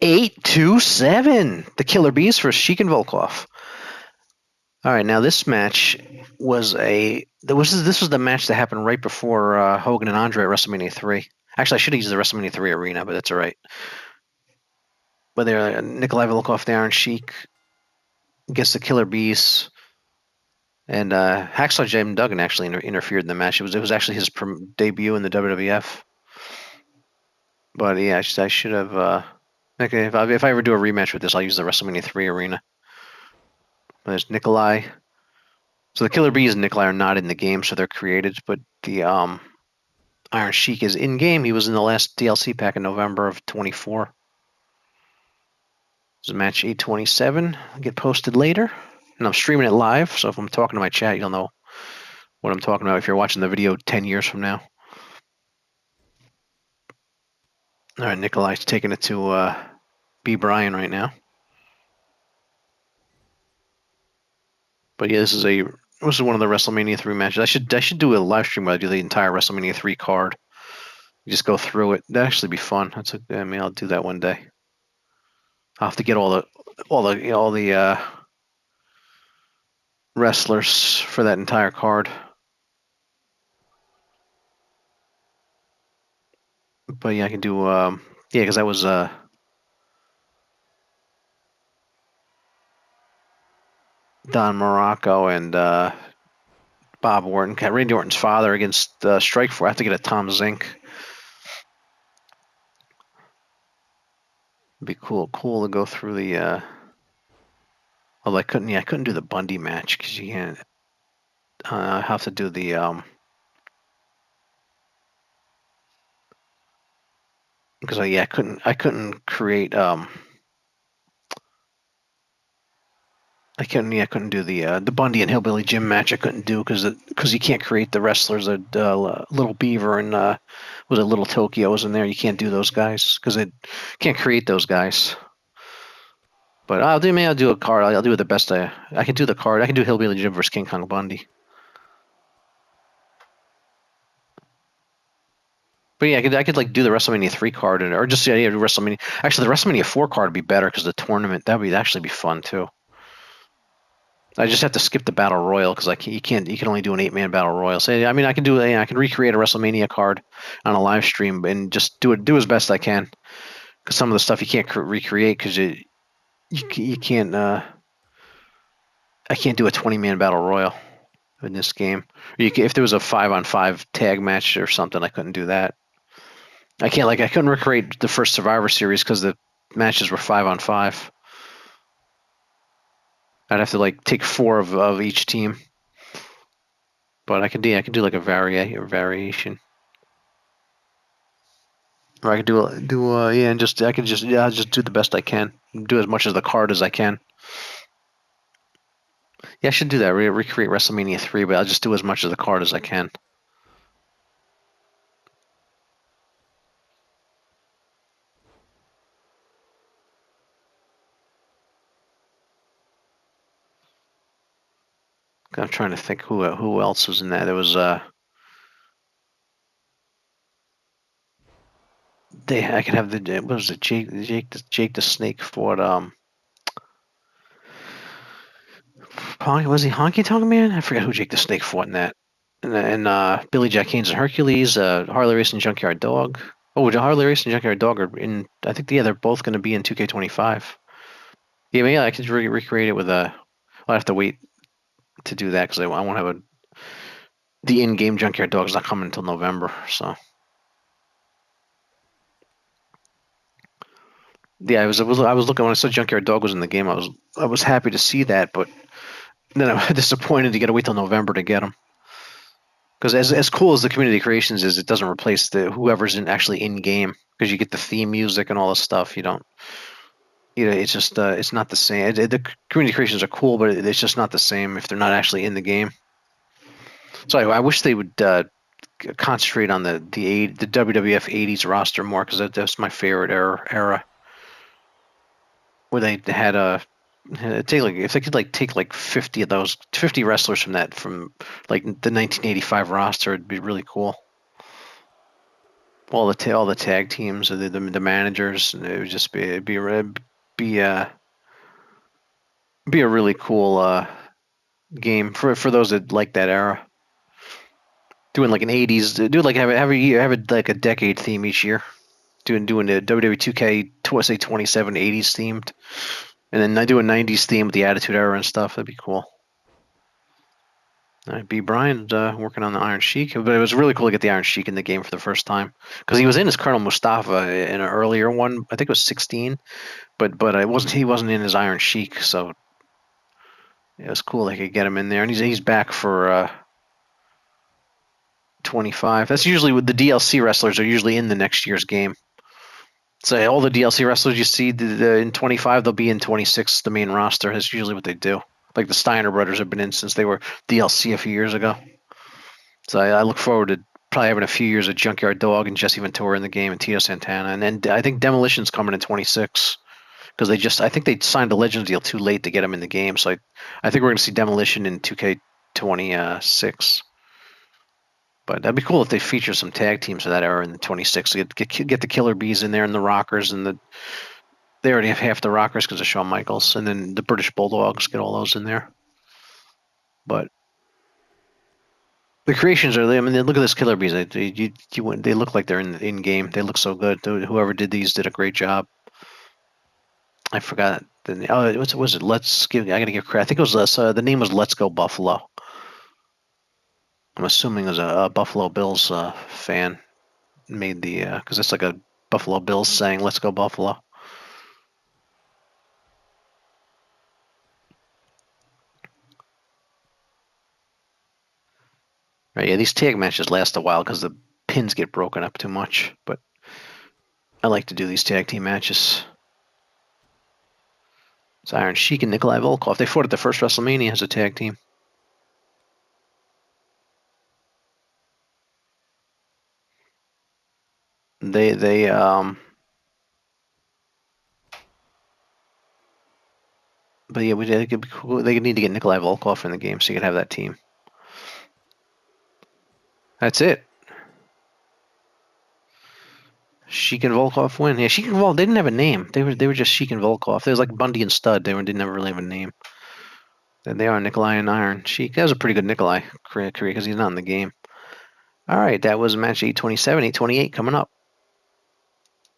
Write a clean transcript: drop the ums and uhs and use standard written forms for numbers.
8-7. The Killer Bees for Shiek and Volkoff. All right, now this match was this was the match that happened right before Hogan and Andre at WrestleMania 3. Actually, I should have used the WrestleMania 3 arena, but that's all right. But they're Nikolai Volkoff, Darren Sheik against the Killer Bees, and Hacksaw Jim Duggan actually interfered in the match. It was actually his debut in the WWF. But yeah, I should have. Okay, if I ever do a rematch with this, I'll use the WrestleMania 3 arena. There's Nikolai. So the Killer Bees and Nikolai are not in the game, so they're created. But the Iron Sheik is in game. He was in the last DLC pack in November of 24. This is match 827. I'll get posted later, and I'm streaming it live. So if I'm talking to my chat, you'll know what I'm talking about. If you're watching the video 10 years from now. All right, Nikolai's taking it to B. Bryan right now. But yeah, this is one of the WrestleMania 3 matches. I should do a live stream where I do the entire WrestleMania 3 card. You just go through it. That'd actually be fun. I'll do that one day. I'll have to get all the wrestlers for that entire card. But yeah, I can do because that was Don Morocco and Bob Orton. Randy Orton's father against Strikeforce. I have to get a Tom Zink. It'd be cool to go through the. Although I couldn't do the Bundy match because you can't. I have to do the because I couldn't create I couldn't do the Bundy and Hillbilly Jim match. I couldn't do because you can't create the wrestlers. Little Beaver and was it Little Tokyo was in there. You can't do those guys because it can't create those guys. But I'll do a card. I'll do it the best I can do the card. I can do Hillbilly Jim versus King Kong Bundy. But yeah, I could like do the WrestleMania 3 card or just do WrestleMania. Actually, the WrestleMania 4 card would be better because the tournament that'd actually be fun too. I just have to skip the battle royal because you can only do an 8-man battle royal. So I mean, I can recreate a WrestleMania card on a live stream and just do as best I can. Because some of the stuff you can't recreate because you can't. I can't do a 20-man battle royal in this game. If there was a 5-on-5 tag match or something, I couldn't do that. I couldn't recreate the first Survivor Series because the matches were 5-on-5. I'd have to take 4 of each team. But I can do like a variation. Or I could I'll just do the best I can. Do as much of the card as I can. Yeah, I should do that. Recreate WrestleMania 3, but I'll just do as much of the card as I can. I'm trying to think who else was in that. There was I could have what was it? Jake the Snake fought was he Honky Tonk Man? I forgot who Jake the Snake fought in that. And Billy Jack Haynes and Hercules, Harley Race and Junkyard Dog. Oh, Harley Race and Junkyard Dog are in. I think they're both going to be in 2K25. Yeah, I could recreate it with I'll have to wait to do that because I won't have the in-game Junkyard Dog's not coming until November. So yeah, I was looking when I saw Junkyard Dog was in the game. I was happy to see that, but then I was disappointed to get to wait till November to get them. Because as cool as the Community Creations is, it doesn't replace whoever's actually in game because you get the theme music and all this stuff. You don't. It's just it's not the same. The Community Creations are cool, but it's just not the same if they're not actually in the game. So I wish they would concentrate on the WWF 80s roster more because that's my favorite era. Where they had if they could take 50 of those 50 wrestlers from the 1985 roster, it'd be really cool. all the tag teams, the managers. It would just be be a really cool game for those that like that era. Doing like an '80s, do like have a year, have a, like a decade theme each year. Doing the WWE2K say 27 '80s themed, and then I do a '90s theme with the Attitude Era and stuff. That'd be cool. B. Brian working on the Iron Sheik, but it was really cool to get the Iron Sheik in the game for the first time because he was in as Colonel Mustafa in an earlier one. I think it was 16, but he wasn't in his Iron Sheik, so it was cool they could get him in there, and he's back for 25. That's usually what the DLC wrestlers are usually in the next year's game. So all the DLC wrestlers you see in 25, they'll be in 26, the main roster. That's usually what they do. Like the Steiner brothers have been in since they were DLC a few years ago. So I look forward to probably having a few years of Junkyard Dog and Jesse Ventura in the game and Tito Santana. And then I think Demolition's coming in 26 because I think they signed a Legends deal too late to get him in the game. So I think we're going to see Demolition in 2K26. But that'd be cool if they feature some tag teams of that era in the 26. Get the Killer Bees in there and the Rockers and they already have half the Rockers because of Shawn Michaels, and then the British Bulldogs, get all those in there. But the creations are. I mean, look at this Killer Bees. They look like they're in game. They look so good. Whoever did these did a great job. I forgot. What was it? I gotta give credit. I think it was the name was Let's Go Buffalo. I'm assuming it was a Buffalo Bills fan made the because it's like a Buffalo Bills saying "Let's go Buffalo." Right, yeah, these tag matches last a while because the pins get broken up too much. But I like to do these tag team matches. It's Iron Sheik and Nikolai Volkoff. They fought at the first WrestleMania as a tag team. They but yeah, it could be cool. They need to get Nikolai Volkoff in the game so you could have that team. That's it. Sheik and Volkoff win. Yeah, Sheik and Volkoff. They didn't have a name. They were just Sheik and Volkoff. They was like Bundy and Stud. Didn't ever really have a name. They are Nikolai and Iron Sheik. That was a pretty good Nikolai career because he's not in the game. All right, that was match 827. 828 coming up.